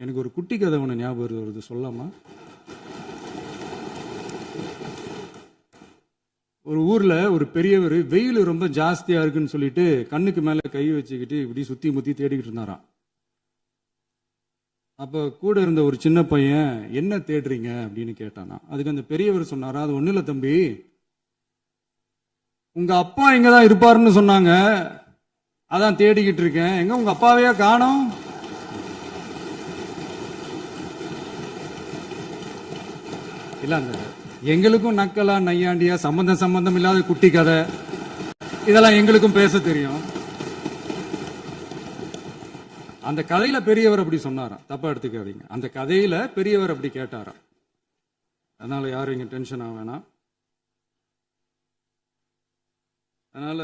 எனக்கு ஒரு குட்டி கதை ஒன்று ஞாபகம் வருது, சொல்லாமா? ஒரு ஊர்ல ஒரு பெரியவர் வெயில் ரொம்ப ஜாஸ்தியா இருக்குன்னு சொல்லிட்டு கண்ணுக்கு மேல கை வச்சுக்கிட்டு இப்படி சுத்தி முத்தி தேடிக்கிட்டு இருந்தாராம். அப்ப கூட இருந்த ஒரு சின்ன பையன், என்ன தேடுறீங்க அப்படின்னு கேட்டானா. அதுக்கு அந்த பெரியவர் சொன்னாரா, அது ஒண்ணு இல்ல தம்பி, உங்க அப்பா இங்கதான் இருப்பாருன்னு சொன்னாங்க, அதான் தேடிக்கிட்டு இருக்கேன். எங்க உங்க அப்பாவையா காணோம்? இல்ல, அந்த எங்களுக்கும் நக்கலா நையாண்டியா சம்பந்தம் இல்லாத குட்டி கதை இதெல்லாம் எங்களுக்கும் பேச தெரியும். அந்த கதையில பெரியவர் அப்படி சொன்னாராம், தப்பா எடுத்துக்காதீங்க. அந்த கதையில பெரியவர் அப்படி கேட்டாராம். அதனால யாரும் இங்க டென்ஷன் ஆக வேணாம். அதனால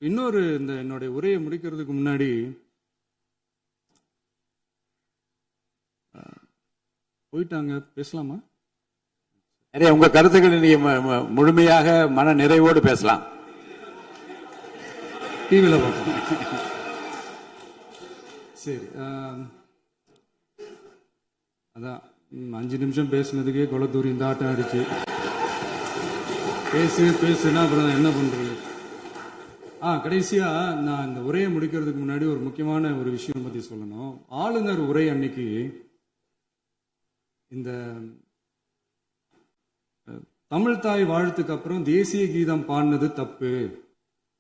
இன்னொரு, இந்த என்னுடைய உரையை முடிக்கிறதுக்கு முன்னாடி போயிட்டாங்க, பேசலாமா? நிறைய உங்க கருத்துக்களை நீங்க முழுமையாக மன நிறைவோடு பேசலாம். டிவியில பார்ப்போம். சரி, அதான் 5 நிமிஷம் பேசுனதுக்கே கொலத்தூரி இந்த ஆட்டம் அடிச்சு பேசுனா அப்புறம் என்ன பண்றது? கடைசியா நான் இந்த உரையை முடிக்கிறதுக்கு முன்னாடி ஒரு முக்கியமான ஒரு விஷயம் பத்தி சொல்லணும். ஆளுநர் உரை அன்னைக்கு இந்த தமிழ் தாய் வாழ்த்துக்கு அப்புறம் தேசிய கீதம் பாடினது தப்பு,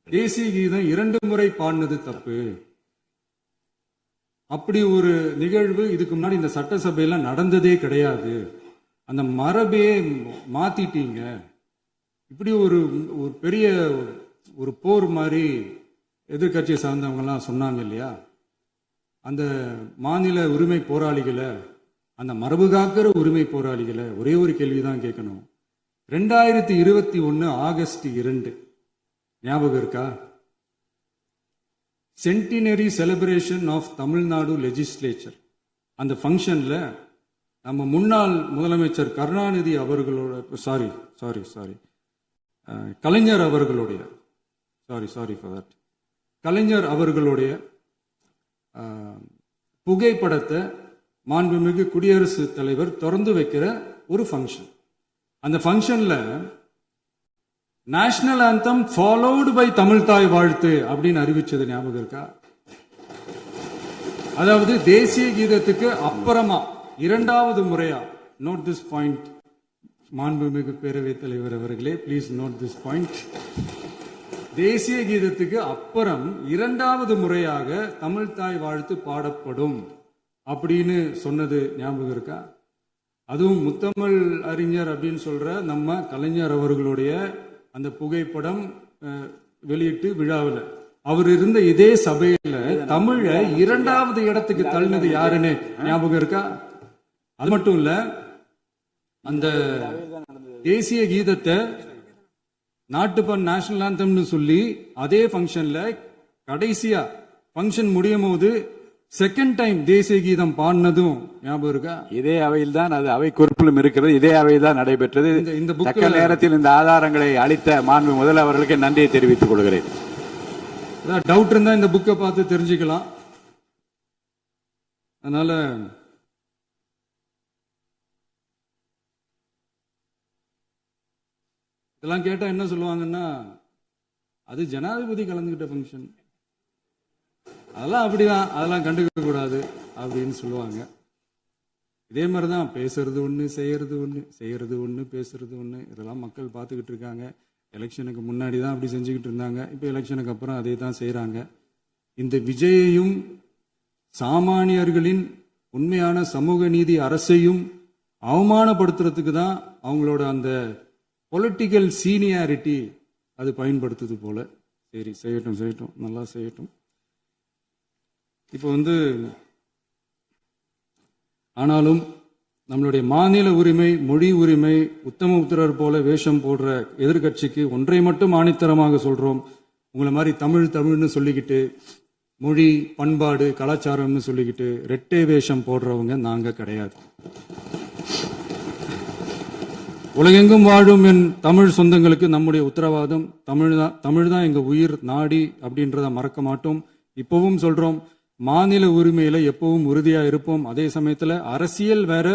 தேசிய கீதம் 2 முறை பாடினது தப்பு, அப்படி ஒரு நிகழ்வு இதுக்கு முன்னாடி இந்த சட்டசபையில நடந்ததே கிடையாது, அந்த மரபே மாத்திட்டீங்க, இப்படி ஒரு பெரிய ஒரு போர் மாதிரி எதிர்கட்சியை சார்ந்தவங்க எல்லாம் சொன்னாங்க இல்லையா? அந்த மாநில உரிமை போராளிகளை, அந்த மரபு காக்கிற உரிமை போராளிகளை ஒரே ஒரு கேள்விதான் கேட்கணும். 2021 ஆகஸ்ட் 2 ஞாபகம் இருக்கா? Centenary celebration of Tamil Nadu legislature. அந்த ஃபங்க்ஷன்ல நம்ம முன்னாள் முதலமைச்சர் கருணாநிதி அவர்களோட சாரி கலைஞர் அவர்களுடைய கலைஞர் அவர்களுடைய புகைப்படத்தை மாண்புமிகு குடியரசுத் தலைவர் திறந்து வைக்கிற ஒரு ஃபங்க்ஷன். அந்த ஃபங்க்ஷன்ல national anthem followed by Tamil Thai Vazhthu அப்படின்னு அறிவிச்சது ஞாபகம் இருக்கா? அதாவது தேசிய கீதத்துக்கு அப்புறமா 2வது முறையா, நோட் திஸ் பாயிண்ட், மாண்புமிகு பேரவைத் தலைவர் அவர்களே, பிளீஸ் நோட் திஸ் பாயிண்ட். தேசிய கீதத்துக்கு அப்புறம் 2வது முறையாக தமிழ் தாய் வாழ்த்து பாடப்படும் அப்படின்னு சொன்னது ஞாபகம் இருக்கா? அதுவும் முத்தமிழ் அறிஞர் அப்படின்னு சொல்ற நம்ம கலைஞர் அவர்களுடைய அந்த புகைப்படம் வெளியிட்டு விழாவில் அவர் இருந்த இதே சபையில தமிழ 2வது இடத்துக்கு தள்ளினது யாருன்னு ஞாபகம் இருக்கா? அது மட்டும் இல்ல, அந்த தேசிய கீதத்தை நாட்டுப்பண் நேஷனல் ஆந்தம்னு சொல்லி அதே ஃபங்க்ஷன்ல கடைசியா ஃபங்க்ஷன் முடியும் போது செகண்ட் டைம் தேசிய கீதம் பாடினதும் ஞாபகம் இருக்கா? இதே அவையில் தான், அது அவை குறிப்பிலும் இருக்கிறது, இதே அவையில் தான் நடைபெற்றது. இந்த புக்க நேரத்தில் இந்த ஆதாரங்களை அளித்த மாண்பு முதல் அவர்களுக்கு நன்றியை தெரிவித்துக் கொள்கிறேன். டவுட் இருந்தா இந்த புக்கை பார்த்து தெரிஞ்சுக்கலாம். அதனால இதெல்லாம் கேட்டா என்ன சொல்லுவாங்கன்னா, அது ஜனாதிபதி கலந்துகிட்ட ஃபங்க்ஷன், அதெல்லாம் அப்படிதான், அதெல்லாம் கண்டுக்க கூடாது அப்படின்னு சொல்லுவாங்க. இதே மாதிரிதான் பேசுறது ஒண்ணு, செய்யறது ஒண்ணு, பேசுறது ஒண்ணு. இதெல்லாம் மக்கள் பார்த்துக்கிட்டு இருக்காங்க. எலெக்ஷனுக்கு முன்னாடி தான் அப்படி செஞ்சுக்கிட்டு இருந்தாங்க, இப்போ எலெக்ஷனுக்கு அப்புறம் அதே தான் செய்யறாங்க. இந்த விஜயையும் சாமானியர்களின் உண்மையான சமூக நீதி அரசையும் அவமானப்படுத்துறதுக்கு தான் அவங்களோட அந்த பொலிட்டிக்கல் சீனியாரிட்டி அது பயன்படுத்துது போல. சரி, செய்யட்டும், நல்லா செய்யட்டும். இப்போ ஆனாலும் நம்மளுடைய மாநில உரிமை, மொழி உரிமை, உத்தம உத்தரர் போல வேஷம் போடுற எதிர்கட்சிக்கு ஒன்றை மட்டும் ஆணித்தரமாக சொல்றோம். உங்களை மாதிரி தமிழ்னு சொல்லிக்கிட்டு, மொழி, பண்பாடு, கலாச்சாரம்னு சொல்லிக்கிட்டு ரெட்டை வேஷம் போடுறவங்க நாங்க கிடையாது. உலகெங்கும் வாழும் என் தமிழ் சொந்தங்களுக்கு நம்முடைய உத்தரவாதம் தமிழ் தான் எங்க உயிர் நாடி அப்படின்றத மறக்க மாட்டோம். இப்பவும் சொல்றோம், மாநில உரிமையில எப்பவும் உறுதியா இருப்போம். அதே சமயத்துல அரசியல் வேற,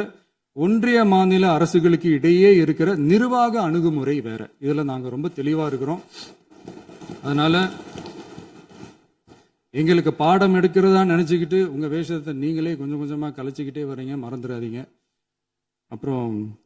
ஒன்றிய மாநில அரசுகளுக்கு இடையே இருக்கிற நிர்வாக அணுகுமுறை வேற. இதுல நாங்க ரொம்ப தெளிவா இருக்கிறோம். அதனால எங்களுக்கு பாடம் எடுக்கிறதா நினைச்சுக்கிட்டு உங்க வேஷத்தை நீங்களே கொஞ்சம் கொஞ்சமா கலைச்சிக்கிட்டே வர்றீங்க, மறந்துடாதீங்க. அப்புறம்